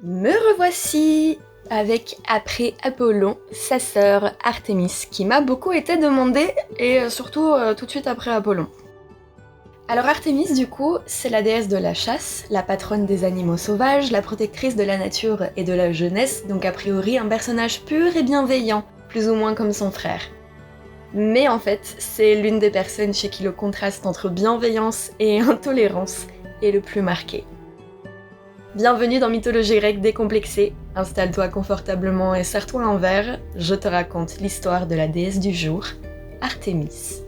Me revoici avec après Apollon, sa sœur Artémis, qui m'a beaucoup été demandée, et surtout tout de suite après Apollon. Alors Artémis, du coup, c'est la déesse de la chasse, la patronne des animaux sauvages, la protectrice de la nature et de la jeunesse, donc a priori un personnage pur et bienveillant, plus ou moins comme son frère. Mais en fait, c'est l'une des personnes chez qui le contraste entre bienveillance et intolérance est le plus marqué. Bienvenue dans Mythologie grecque décomplexée, installe-toi confortablement et serre-toi un verre, je te raconte l'histoire de la déesse du jour, Artémis.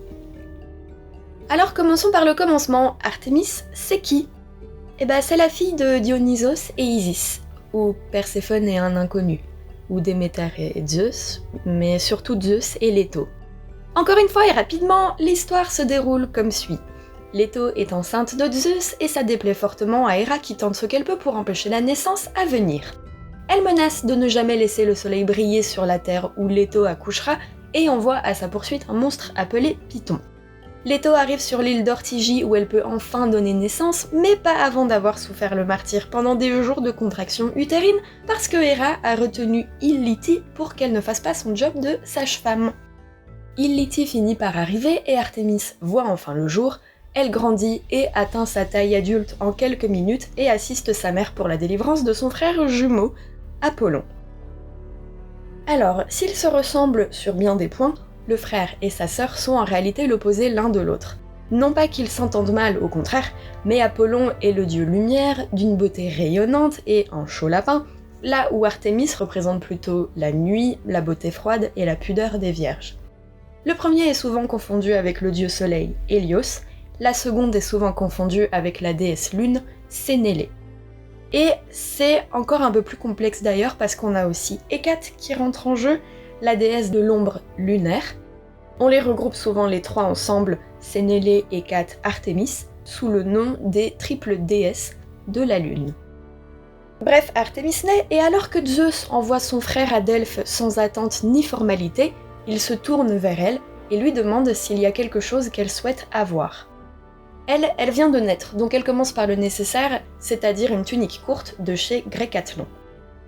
Alors commençons par le commencement, Artémis, c'est qui ? C'est la fille de Dionysos et Isis, ou Perséphone et un inconnu, ou Déméter et Zeus, mais surtout Zeus et Leto. Encore une fois et rapidement, l'histoire se déroule comme suit. Leto est enceinte de Zeus et ça déplaît fortement à Héra qui tente ce qu'elle peut pour empêcher la naissance à venir. Elle menace de ne jamais laisser le soleil briller sur la terre où Leto accouchera et envoie à sa poursuite un monstre appelé Python. Leto arrive sur l'île d'Ortygie où elle peut enfin donner naissance, mais pas avant d'avoir souffert le martyre pendant des jours de contraction utérine parce que Héra a retenu Illiti pour qu'elle ne fasse pas son job de sage-femme. Illiti finit par arriver et Artémis voit enfin le jour. Elle grandit et atteint sa taille adulte en quelques minutes et assiste sa mère pour la délivrance de son frère jumeau, Apollon. Alors, s'ils se ressemblent sur bien des points, le frère et sa sœur sont en réalité l'opposé l'un de l'autre. Non pas qu'ils s'entendent mal, au contraire, mais Apollon est le dieu lumière, d'une beauté rayonnante et un chaud lapin, là où Artémis représente plutôt la nuit, la beauté froide et la pudeur des vierges. Le premier est souvent confondu avec le dieu soleil, Hélios. La seconde est souvent confondue avec la déesse lune, Sénélé. Et c'est encore un peu plus complexe d'ailleurs parce qu'on a aussi Hécate qui rentre en jeu, la déesse de l'ombre lunaire. On les regroupe souvent les trois ensemble, Sénélé, Hécate, Artémis, sous le nom des triples déesses de la lune. Bref, Artémis naît et alors que Zeus envoie son frère à Delphes sans attente ni formalité, il se tourne vers elle et lui demande s'il y a quelque chose qu'elle souhaite avoir. Elle vient de naître, donc elle commence par le nécessaire, c'est-à-dire une tunique courte de chez Grécathlon.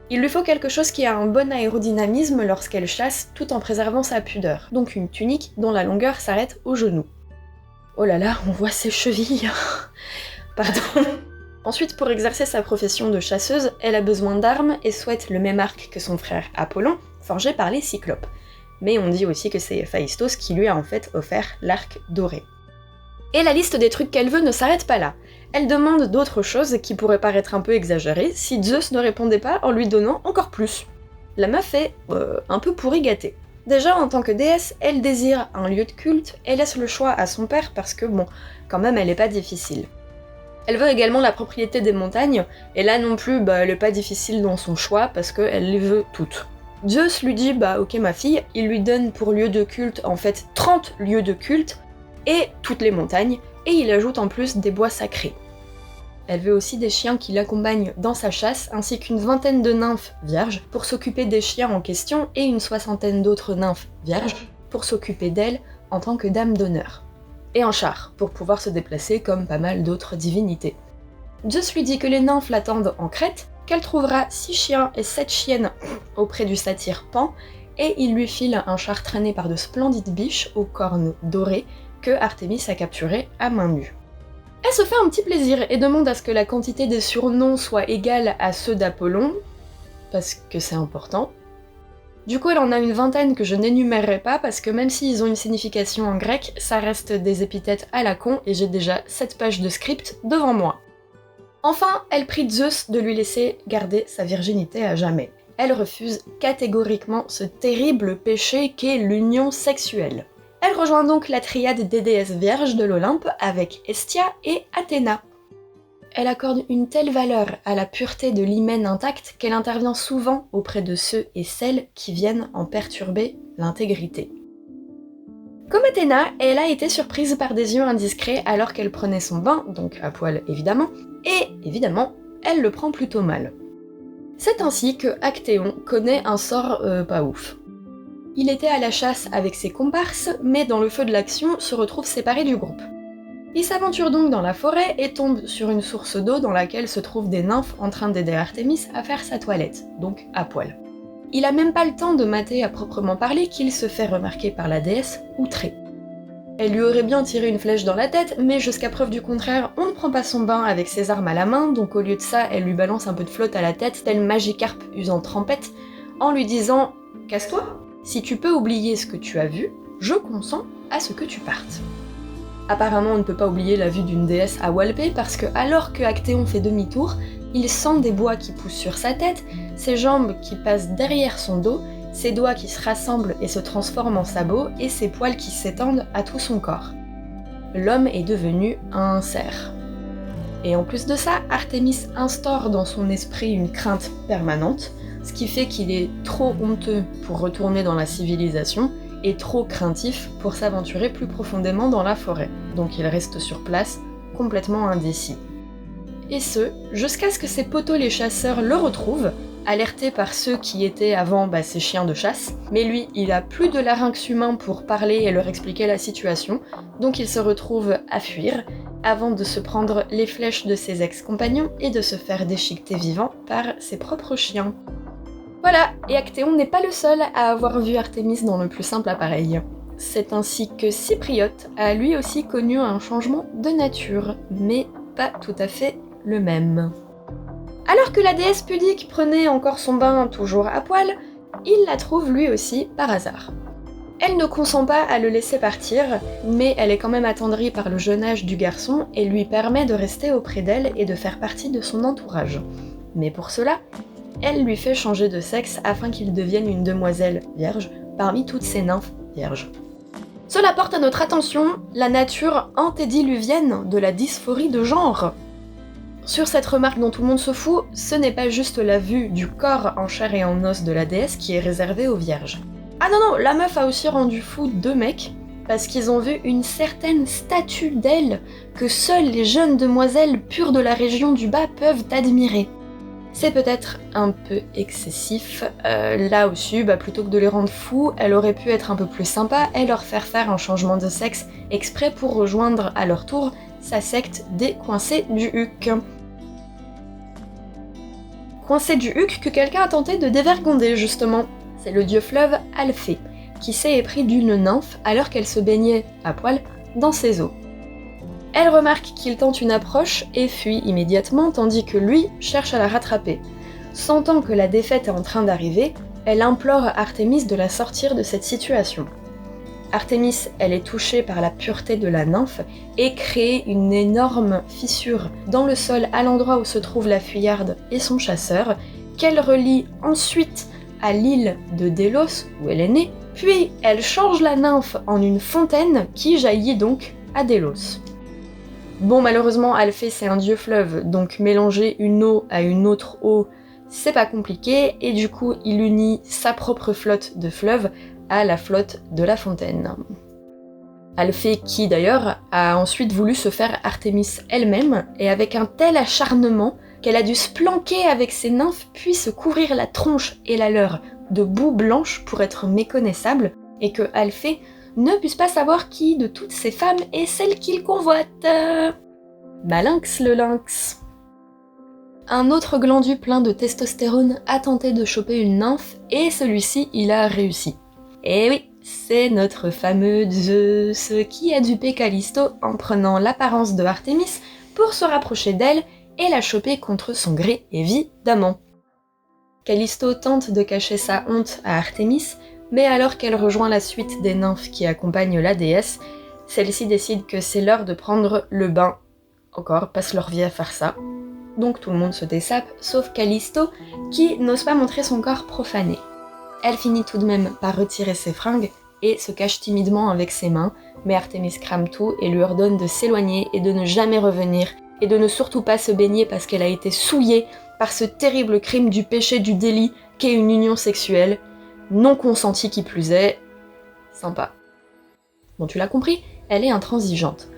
Il lui faut quelque chose qui a un bon aérodynamisme lorsqu'elle chasse, tout en préservant sa pudeur, donc une tunique dont la longueur s'arrête au genou. Oh là là, on voit ses chevilles. Pardon. Ensuite, pour exercer sa profession de chasseuse, elle a besoin d'armes et souhaite le même arc que son frère Apollon, forgé par les Cyclopes. Mais on dit aussi que c'est Héphaïstos qui lui a en fait offert l'arc doré. Et la liste des trucs qu'elle veut ne s'arrête pas là. Elle demande d'autres choses qui pourraient paraître un peu exagérées si Zeus ne répondait pas en lui donnant encore plus. La meuf est un peu pourri gâtée. Déjà, en tant que déesse, elle désire un lieu de culte et laisse le choix à son père parce que quand même elle est pas difficile. Elle veut également la propriété des montagnes, et là non plus, elle est pas difficile dans son choix parce qu'elle les veut toutes. Zeus lui dit ok ma fille, il lui donne pour lieu de culte en fait 30 lieux de culte, et toutes les montagnes, et il ajoute en plus des bois sacrés. Elle veut aussi des chiens qui l'accompagnent dans sa chasse, ainsi qu'une vingtaine de nymphes vierges pour s'occuper des chiens en question, et une soixantaine d'autres nymphes vierges pour s'occuper d'elle en tant que dame d'honneur. Et un char, pour pouvoir se déplacer comme pas mal d'autres divinités. Zeus lui dit que les nymphes l'attendent en Crète, qu'elle trouvera 6 chiens et 7 chiennes auprès du satyre Pan, et il lui file un char traîné par de splendides biches aux cornes dorées, que Artémis a capturé à main nue. Elle se fait un petit plaisir et demande à ce que la quantité des surnoms soit égale à ceux d'Apollon, parce que c'est important. Du coup, elle en a une vingtaine que je n'énumérerai pas, parce que même s'ils ont une signification en grec, ça reste des épithètes à la con, et j'ai déjà 7 pages de script devant moi. Enfin, elle prie Zeus de lui laisser garder sa virginité à jamais. Elle refuse catégoriquement ce terrible péché qu'est l'union sexuelle. Elle rejoint donc la triade des déesses vierges de l'Olympe avec Hestia et Athéna. Elle accorde une telle valeur à la pureté de l'hymen intact qu'elle intervient souvent auprès de ceux et celles qui viennent en perturber l'intégrité. Comme Athéna, elle a été surprise par des yeux indiscrets alors qu'elle prenait son bain, donc à poil évidemment, et évidemment, elle le prend plutôt mal. C'est ainsi que Actéon connaît un sort pas ouf. Il était à la chasse avec ses comparses, mais dans le feu de l'action se retrouve séparé du groupe. Il s'aventure donc dans la forêt et tombe sur une source d'eau dans laquelle se trouvent des nymphes en train d'aider Artémis à faire sa toilette, donc à poil. Il a même pas le temps de mater à proprement parler qu'il se fait remarquer par la déesse, outrée. Elle lui aurait bien tiré une flèche dans la tête, mais jusqu'à preuve du contraire, on ne prend pas son bain avec ses armes à la main, donc au lieu de ça, elle lui balance un peu de flotte à la tête, tel Magikarp usant trempette, en lui disant « Casse-toi, si tu peux oublier ce que tu as vu, je consens à ce que tu partes. » Apparemment, on ne peut pas oublier la vue d'une déesse à Walpé, parce que alors que Actéon fait demi-tour, il sent des bois qui poussent sur sa tête, ses jambes qui passent derrière son dos, ses doigts qui se rassemblent et se transforment en sabots, et ses poils qui s'étendent à tout son corps. L'homme est devenu un cerf. Et en plus de ça, Artémis instaure dans son esprit une crainte permanente, ce qui fait qu'il est trop honteux pour retourner dans la civilisation, et trop craintif pour s'aventurer plus profondément dans la forêt. Donc il reste sur place, complètement indécis. Et ce, jusqu'à ce que ses potos les chasseurs le retrouvent, alerté par ceux qui étaient avant ses chiens de chasse, mais lui, il a plus de larynx humain pour parler et leur expliquer la situation, donc il se retrouve à fuir, avant de se prendre les flèches de ses ex-compagnons et de se faire déchiqueter vivant par ses propres chiens. Voilà, et Actéon n'est pas le seul à avoir vu Artémis dans le plus simple appareil. C'est ainsi que Cypriote a lui aussi connu un changement de nature, mais pas tout à fait le même. Alors que la déesse pudique prenait encore son bain toujours à poil, il la trouve lui aussi par hasard. Elle ne consent pas à le laisser partir, mais elle est quand même attendrie par le jeune âge du garçon et lui permet de rester auprès d'elle et de faire partie de son entourage. Mais pour cela, elle lui fait changer de sexe afin qu'il devienne une demoiselle vierge parmi toutes ces nymphes vierges. Cela porte à notre attention la nature antédiluvienne de la dysphorie de genre. Sur cette remarque dont tout le monde se fout, ce n'est pas juste la vue du corps en chair et en os de la déesse qui est réservée aux vierges. Ah non, la meuf a aussi rendu fou 2 mecs, parce qu'ils ont vu une certaine statue d'elle que seules les jeunes demoiselles pures de la région du bas peuvent admirer. C'est peut-être un peu excessif, là aussi, plutôt que de les rendre fous, elle aurait pu être un peu plus sympa et leur faire un changement de sexe exprès pour rejoindre à leur tour sa secte des coincés du Huc. Coincé du Huc que quelqu'un a tenté de dévergonder justement. C'est le dieu fleuve Alphée, qui s'est épris d'une nymphe alors qu'elle se baignait à poil dans ses eaux. Elle remarque qu'il tente une approche et fuit immédiatement tandis que lui cherche à la rattraper. Sentant que la défaite est en train d'arriver, elle implore Artémis de la sortir de cette situation. Artémis, elle est touchée par la pureté de la nymphe et crée une énorme fissure dans le sol à l'endroit où se trouve la fuyarde et son chasseur, qu'elle relie ensuite à l'île de Délos où elle est née, puis elle change la nymphe en une fontaine qui jaillit donc à Délos. Bon, malheureusement, Alphée c'est un dieu fleuve, donc mélanger une eau à une autre eau, c'est pas compliqué, et du coup il unit sa propre flotte de fleuve à la flotte de la fontaine. Alphée qui d'ailleurs a ensuite voulu se faire Artémis elle-même, et avec un tel acharnement qu'elle a dû se planquer avec ses nymphes puis se couvrir la tronche et la leur de boue blanche pour être méconnaissable, et que Alphée ne puisse pas savoir qui de toutes ces femmes est celle qu'il convoite. Malinx le lynx. Un autre glandu plein de testostérone a tenté de choper une nymphe, et celui-ci il a réussi. Et oui, c'est notre fameux Zeus qui a dupé Callisto en prenant l'apparence de Artémis pour se rapprocher d'elle et la choper contre son gré évidemment. Callisto tente de cacher sa honte à Artémis, mais alors qu'elle rejoint la suite des nymphes qui accompagnent la déesse, celle-ci décide que c'est l'heure de prendre le bain. Encore, passe leur vie à faire ça. Donc tout le monde se dessape, sauf Callisto, qui n'ose pas montrer son corps profané. Elle finit tout de même par retirer ses fringues et se cache timidement avec ses mains, mais Artémis crame tout et lui ordonne de s'éloigner et de ne jamais revenir, et de ne surtout pas se baigner parce qu'elle a été souillée par ce terrible crime du péché du délit qu'est une union sexuelle, non consentie qui plus est. Sympa. Bon, tu l'as compris, elle est intransigeante.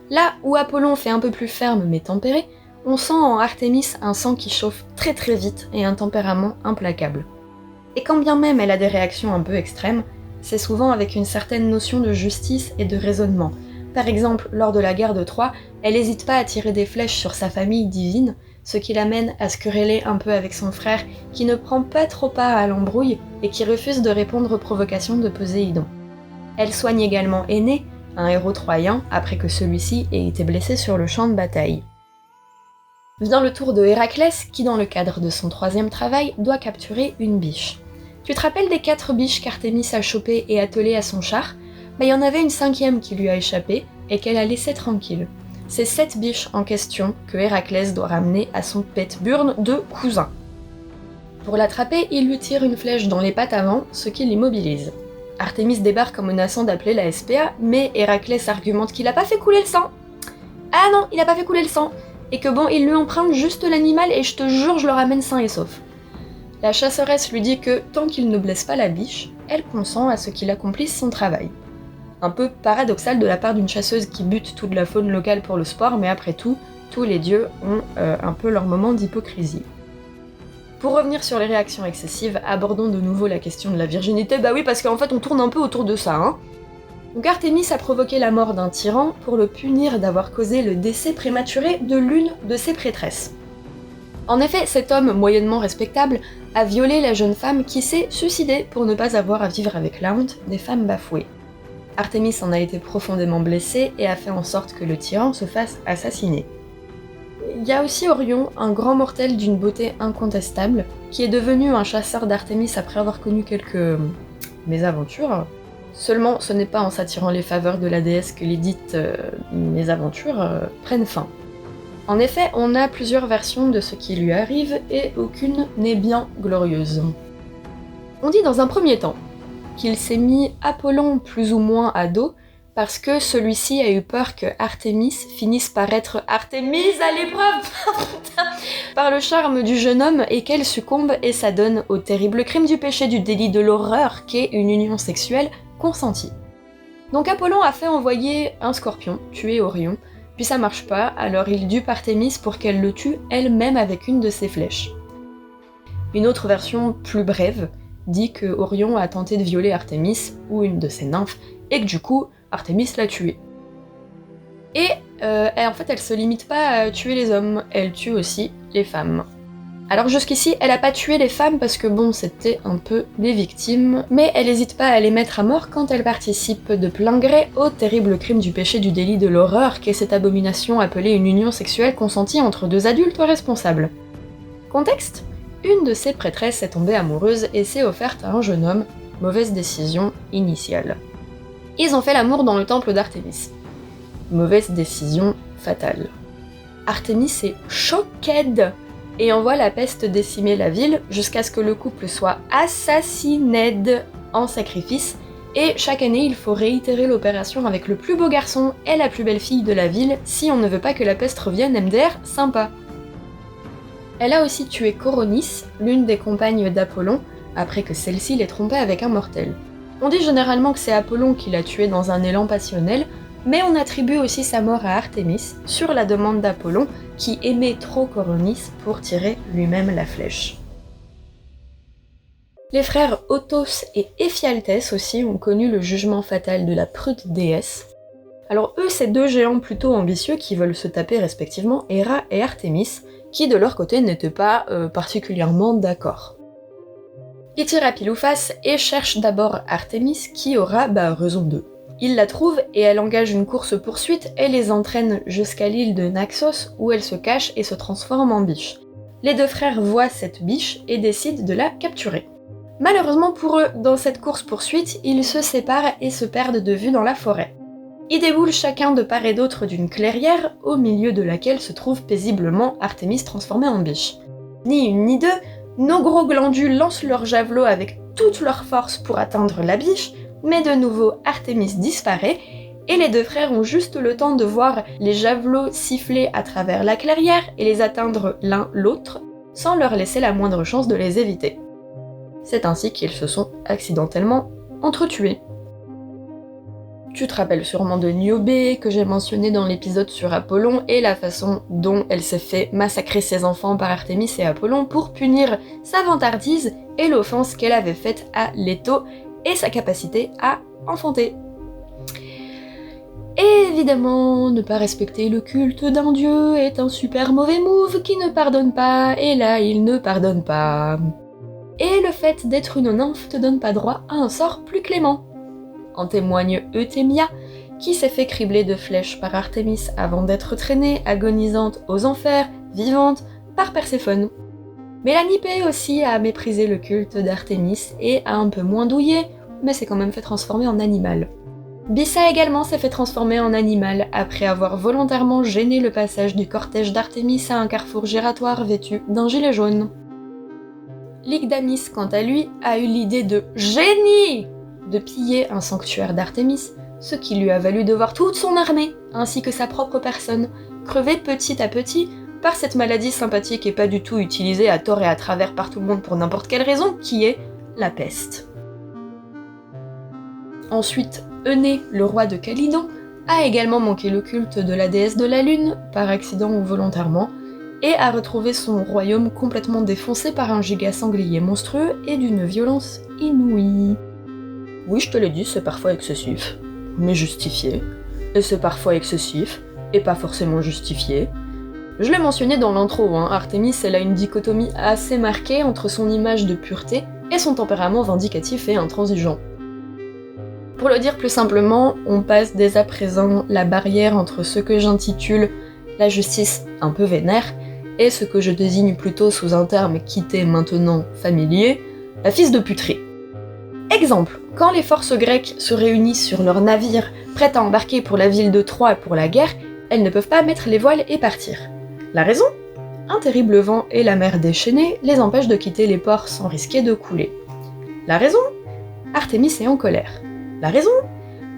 Là où Apollon fait un peu plus ferme mais tempéré, on sent en Artémis un sang qui chauffe très très vite et un tempérament implacable. Et quand bien même elle a des réactions un peu extrêmes, c'est souvent avec une certaine notion de justice et de raisonnement, Par exemple, lors de la guerre de Troie, elle n'hésite pas à tirer des flèches sur sa famille divine, ce qui l'amène à se quereller un peu avec son frère, qui ne prend pas trop part à l'embrouille et qui refuse de répondre aux provocations de Poséidon. Elle soigne également Énée, un héros troyen, après que celui-ci ait été blessé sur le champ de bataille. Vient le tour de Héraclès, qui dans le cadre de son 3e travail, doit capturer une biche. Tu te rappelles des 4 biches qu'Artémis a chopées et attelées à son char ? Il y en avait une 5e qui lui a échappé et qu'elle a laissée tranquille. C'est cette biche en question que Héraclès doit ramener à son pet-burn de cousin. Pour l'attraper, il lui tire une flèche dans les pattes avant, ce qui l'immobilise. Artémis débarque en menaçant d'appeler la SPA, mais Héraclès argumente qu'il a pas fait couler le sang. Ah non, il a pas fait couler le sang, et que bon, il lui emprunte juste l'animal et je te jure, je le ramène sain et sauf. La chasseresse lui dit que tant qu'il ne blesse pas la biche, elle consent à ce qu'il accomplisse son travail. Un peu paradoxal de la part d'une chasseuse qui bute toute la faune locale pour le sport, mais après tout, tous les dieux ont un peu leur moment d'hypocrisie. Pour revenir sur les réactions excessives, abordons de nouveau la question de la virginité. Bah oui, parce qu'en fait on tourne un peu autour de ça, hein. Donc Artémis a provoqué la mort d'un tyran pour le punir d'avoir causé le décès prématuré de l'une de ses prêtresses. En effet, cet homme moyennement respectable a violé la jeune femme qui s'est suicidée pour ne pas avoir à vivre avec la honte des femmes bafouées. Artémis en a été profondément blessée et a fait en sorte que le tyran se fasse assassiner. Il y a aussi Orion, un grand mortel d'une beauté incontestable, qui est devenu un chasseur d'Artémis après avoir connu quelques mésaventures. Seulement, ce n'est pas en s'attirant les faveurs de la déesse que les dites mésaventures prennent fin. En effet, on a plusieurs versions de ce qui lui arrive et aucune n'est bien glorieuse. On dit dans un premier temps qu'il s'est mis Apollon plus ou moins à dos parce que celui-ci a eu peur que Artémis finisse par être Artémise à l'épreuve par le charme du jeune homme et qu'elle succombe et s'adonne au terrible crime du péché du délit de l'horreur qu'est une union sexuelle consentie. Donc Apollon a fait envoyer un scorpion tuer Orion, puis ça marche pas, alors il dupe Artémis pour qu'elle le tue elle-même avec une de ses flèches. Une autre version plus brève dit que Orion a tenté de violer Artémis, ou une de ses nymphes, et que du coup, Artémis l'a tué. Et en fait, elle se limite pas à tuer les hommes, elle tue aussi les femmes. Alors jusqu'ici, elle a pas tué les femmes parce que bon, c'était un peu des victimes, mais elle hésite pas à les mettre à mort quand elles participent de plein gré au terrible crime du péché du délit de l'horreur qu'est cette abomination appelée une union sexuelle consentie entre 2 adultes responsables. Contexte ? Une de ses prêtresses est tombée amoureuse et s'est offerte à un jeune homme, mauvaise décision initiale. Ils ont fait l'amour dans le temple d'Artémis. Mauvaise décision fatale. Artémis est choquée et envoie la peste décimer la ville jusqu'à ce que le couple soit assassiné en sacrifice, et chaque année il faut réitérer l'opération avec le plus beau garçon et la plus belle fille de la ville si on ne veut pas que la peste revienne MDR sympa. Elle a aussi tué Coronis, l'une des compagnes d'Apollon, après que celle-ci l'ait trompée avec un mortel. On dit généralement que c'est Apollon qui l'a tuée dans un élan passionnel, mais on attribue aussi sa mort à Artémis, sur la demande d'Apollon, qui aimait trop Coronis pour tirer lui-même la flèche. Les frères Othos et Éphialtès aussi ont connu le jugement fatal de la prude déesse. Alors eux, c'est 2 géants plutôt ambitieux qui veulent se taper respectivement Héra et Artémis, qui de leur côté n'étaient pas particulièrement d'accord. Ils tirent à pile ou face et cherchent d'abord Artémis qui aura raison d'eux. Ils la trouvent et elle engage une course-poursuite et les entraîne jusqu'à l'île de Naxos où elle se cache et se transforme en biche. Les 2 frères voient cette biche et décident de la capturer. Malheureusement pour eux, dans cette course-poursuite, ils se séparent et se perdent de vue dans la forêt. Ils déboulent chacun de part et d'autre d'une clairière, au milieu de laquelle se trouve paisiblement Artémis transformée en biche. Ni une ni deux, nos gros glandus lancent leurs javelots avec toute leur force pour atteindre la biche, mais de nouveau Artémis disparaît, et les 2 frères ont juste le temps de voir les javelots siffler à travers la clairière et les atteindre l'un l'autre, sans leur laisser la moindre chance de les éviter. C'est ainsi qu'ils se sont accidentellement entretués. Tu te rappelles sûrement de Niobé, que j'ai mentionné dans l'épisode sur Apollon, et la façon dont elle s'est fait massacrer ses enfants par Artémis et Apollon pour punir sa vantardise et l'offense qu'elle avait faite à Leto et sa capacité à enfanter. Et évidemment, ne pas respecter le culte d'un dieu est un super mauvais move qui ne pardonne pas, et là il ne pardonne pas. Et le fait d'être une nymphe te donne pas droit à un sort plus clément. En témoigne Eutémia, qui s'est fait cribler de flèches par Artémis avant d'être traînée, agonisante aux enfers, vivante, par Perséphone. Mélanipée aussi a méprisé le culte d'Artémis et a un peu moins douillé, mais s'est quand même fait transformer en animal. Bissa également s'est fait transformer en animal après avoir volontairement gêné le passage du cortège d'Artémis à un carrefour giratoire vêtu d'un gilet jaune. Lygdamis, quant à lui, a eu l'idée de génie de piller un sanctuaire d'Artémis, ce qui lui a valu de voir toute son armée, ainsi que sa propre personne, crever petit à petit par cette maladie sympathique et pas du tout utilisée à tort et à travers par tout le monde pour n'importe quelle raison, qui est la peste. Ensuite, Euné, le roi de Calydon, a également manqué le culte de la déesse de la lune, par accident ou volontairement, et a retrouvé son royaume complètement défoncé par un giga sanglier monstrueux et d'une violence inouïe. Oui, je te l'ai dit, c'est parfois excessif, mais justifié, et c'est parfois excessif, et pas forcément justifié. Je l'ai mentionné dans l'intro, Artémis elle a une dichotomie assez marquée entre son image de pureté et son tempérament vindicatif et intransigeant. Pour le dire plus simplement, on passe dès à présent la barrière entre ce que j'intitule la justice un peu vénère et ce que je désigne plutôt sous un terme quitté maintenant familier, la fils de puterie. Exemple, quand les forces grecques se réunissent sur leur navire prêt à embarquer pour la ville de Troie pour la guerre, elles ne peuvent pas mettre les voiles et partir. La raison ? Un terrible vent et la mer déchaînée les empêchent de quitter les ports sans risquer de couler. La raison ? Artémis est en colère. La raison ?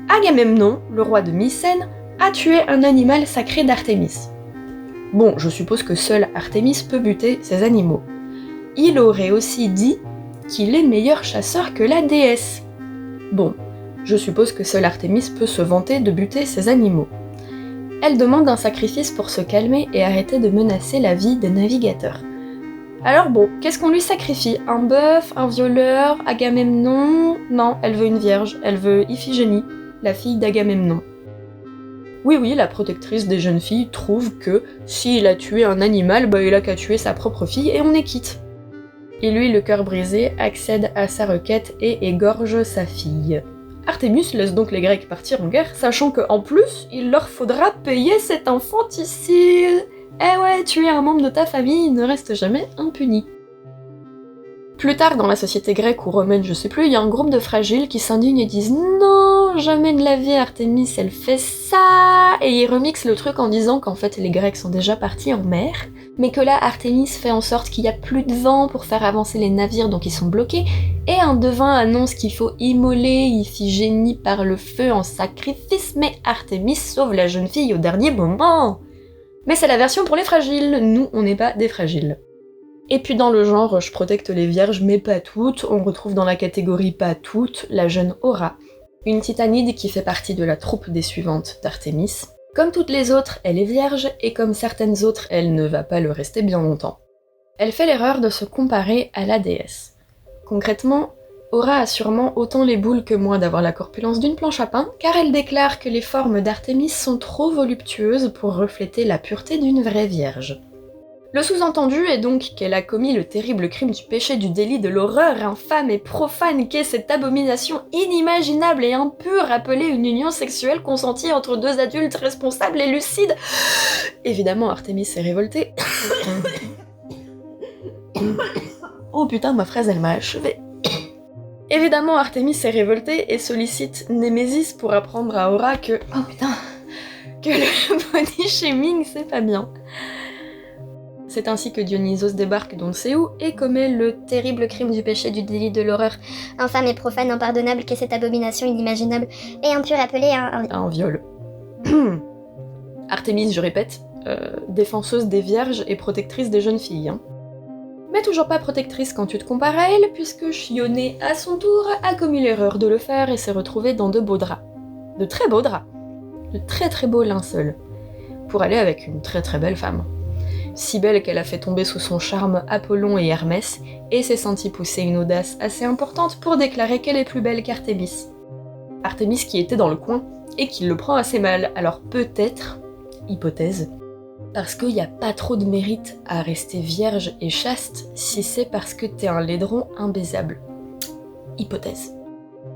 Agamemnon, le roi de Mycène, a tué un animal sacré d'Artémis. Bon, je suppose que seul Artémis peut buter ces animaux. Il aurait aussi dit qu'il est meilleur chasseur que la déesse. Bon, je suppose que seul Artémis peut se vanter de buter ces animaux. Elle demande un sacrifice pour se calmer et arrêter de menacer la vie des navigateurs. Alors bon, qu'est-ce qu'on lui sacrifie ? Un bœuf, un violeur, Agamemnon ? Non, elle veut une vierge, elle veut Iphigénie, la fille d'Agamemnon. Oui, la protectrice des jeunes filles trouve que s'il a tué un animal, il a qu'à tuer sa propre fille et on est quitte. Et lui, le cœur brisé, accède à sa requête et égorge sa fille. Artémis laisse donc les Grecs partir en guerre, sachant qu'en plus, il leur faudra payer cet infanticide. Eh ouais, tuer un membre de ta famille ne reste jamais impuni. Plus tard, dans la société grecque ou romaine, je sais plus, il y a un groupe de fragiles qui s'indignent et disent « Non, jamais de la vie, Artémis, elle fait ça !» Et ils remixent le truc en disant qu'en fait les Grecs sont déjà partis en mer, mais que là, Artémis fait en sorte qu'il n'y a plus de vent pour faire avancer les navires, donc ils sont bloqués, et un devin annonce qu'il faut immoler Iphigénie par le feu en sacrifice, mais Artémis sauve la jeune fille au dernier moment. Mais c'est la version pour les fragiles, nous on n'est pas des fragiles. Et puis dans le genre je protecte les vierges mais pas toutes, on retrouve dans la catégorie pas toutes la jeune Aura, une titanide qui fait partie de la troupe des suivantes d'Artémis. Comme toutes les autres, elle est vierge, et comme certaines autres, elle ne va pas le rester bien longtemps. Elle fait l'erreur de se comparer à la déesse. Concrètement, Aura a sûrement autant les boules que moi d'avoir la corpulence d'une planche à pain, car elle déclare que les formes d'Artémis sont trop voluptueuses pour refléter la pureté d'une vraie vierge. Le sous-entendu est donc qu'elle a commis le terrible crime du péché du délit de l'horreur infâme et profane qu'est cette abomination inimaginable et impure appelée une union sexuelle consentie entre deux adultes responsables et lucides. Évidemment, Artémis est révoltée. Oh putain, ma phrase elle m'a achevée. Évidemment, Artémis est révoltée et sollicite Némésis pour apprendre à Aura que... Oh putain, que le body shaming c'est pas bien. C'est ainsi que Dionysos débarque d'on ne sait où et commet le terrible crime du péché du délit de l'horreur infâme et profane, impardonnable qu'est cette abomination inimaginable et impure appelée un viol. Artémis, je répète, défenseuse des vierges et protectrice des jeunes filles. Mais toujours pas protectrice quand tu te compares à elle, puisque Chioné, à son tour, a commis l'erreur de le faire et s'est retrouvée dans de beaux draps. De très beaux draps. De très très beaux linceuls. Pour aller avec une très très belle femme. Si belle qu'elle a fait tomber sous son charme Apollon et Hermès, et s'est sentie pousser une audace assez importante pour déclarer qu'elle est plus belle qu'Artémis. Artémis qui était dans le coin et qui le prend assez mal. Alors peut-être, hypothèse, parce qu'il n'y a pas trop de mérite à rester vierge et chaste si c'est parce que t'es un laidron imbaisable. Hypothèse.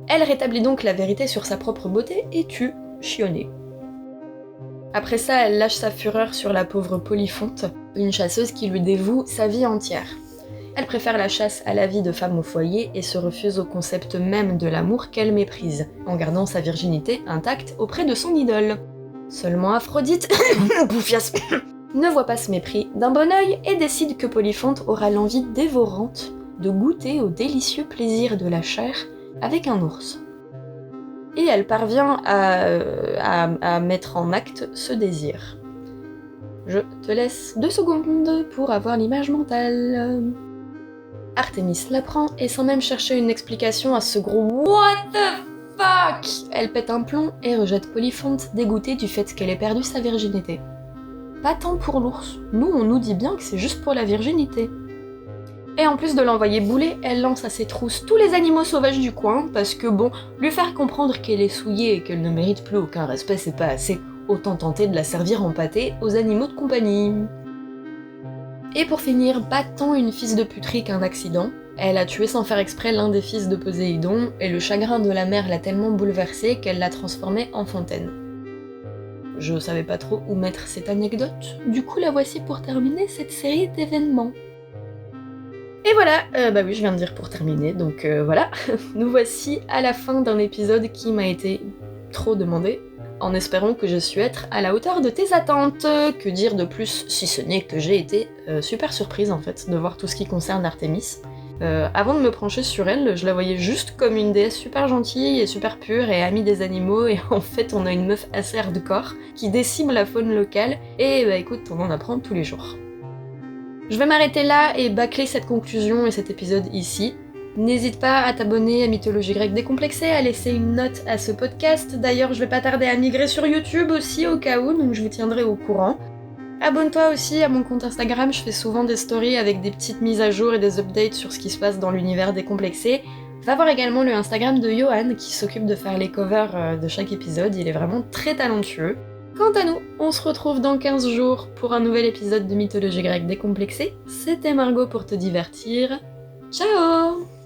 Elle rétablit donc la vérité sur sa propre beauté et tue Chioné. Après ça, elle lâche sa fureur sur la pauvre Polyphonte, une chasseuse qui lui dévoue sa vie entière. Elle préfère la chasse à la vie de femme au foyer et se refuse au concept même de l'amour qu'elle méprise, en gardant sa virginité intacte auprès de son idole. Seulement Aphrodite, bouffiasse, ne voit pas ce mépris d'un bon œil et décide que Polyphonte aura l'envie dévorante de goûter au délicieux plaisir de la chair avec un ours. Et elle parvient à mettre en acte ce désir. Je te laisse 2 secondes pour avoir l'image mentale. Artémis l'apprend et sans même chercher une explication à ce gros What the fuck, elle pète un plomb et rejette Polyphonte, dégoûtée du fait qu'elle ait perdu sa virginité. Pas tant pour l'ours, nous on nous dit bien que c'est juste pour la virginité. Et en plus de l'envoyer bouler, elle lance à ses trousses tous les animaux sauvages du coin, parce que bon, lui faire comprendre qu'elle est souillée et qu'elle ne mérite plus aucun respect c'est pas assez, autant tenter de la servir en pâté aux animaux de compagnie. Et pour finir, pas tant une fils de puterie qu'un accident, elle a tué sans faire exprès l'un des fils de Poséidon, et le chagrin de la mère l'a tellement bouleversée qu'elle l'a transformé en fontaine. Je savais pas trop où mettre cette anecdote, du coup la voici pour terminer cette série d'événements. Et voilà, bah oui je viens de dire pour terminer, donc voilà, nous voici à la fin d'un épisode qui m'a été trop demandé, en espérant que je suis être à la hauteur de tes attentes. Que dire de plus, si ce n'est que j'ai été super surprise en fait de voir tout ce qui concerne Artémis. Avant de me pencher sur elle, je la voyais juste comme une déesse super gentille et super pure et amie des animaux, et en fait on a une meuf assez hardcore qui décime la faune locale, et bah écoute, on en apprend tous les jours. Je vais m'arrêter là et bâcler cette conclusion et cet épisode ici. N'hésite pas à t'abonner à Mythologie Grecque Décomplexée, à laisser une note à ce podcast. D'ailleurs, je vais pas tarder à migrer sur YouTube aussi au cas où, donc je vous tiendrai au courant. Abonne-toi aussi à mon compte Instagram, je fais souvent des stories avec des petites mises à jour et des updates sur ce qui se passe dans l'univers décomplexé. Va voir également le Instagram de Johan qui s'occupe de faire les covers de chaque épisode, il est vraiment très talentueux. Quant à nous, on se retrouve dans 15 jours pour un nouvel épisode de Mythologie Grecque Décomplexée. C'était Margot pour te divertir. Ciao!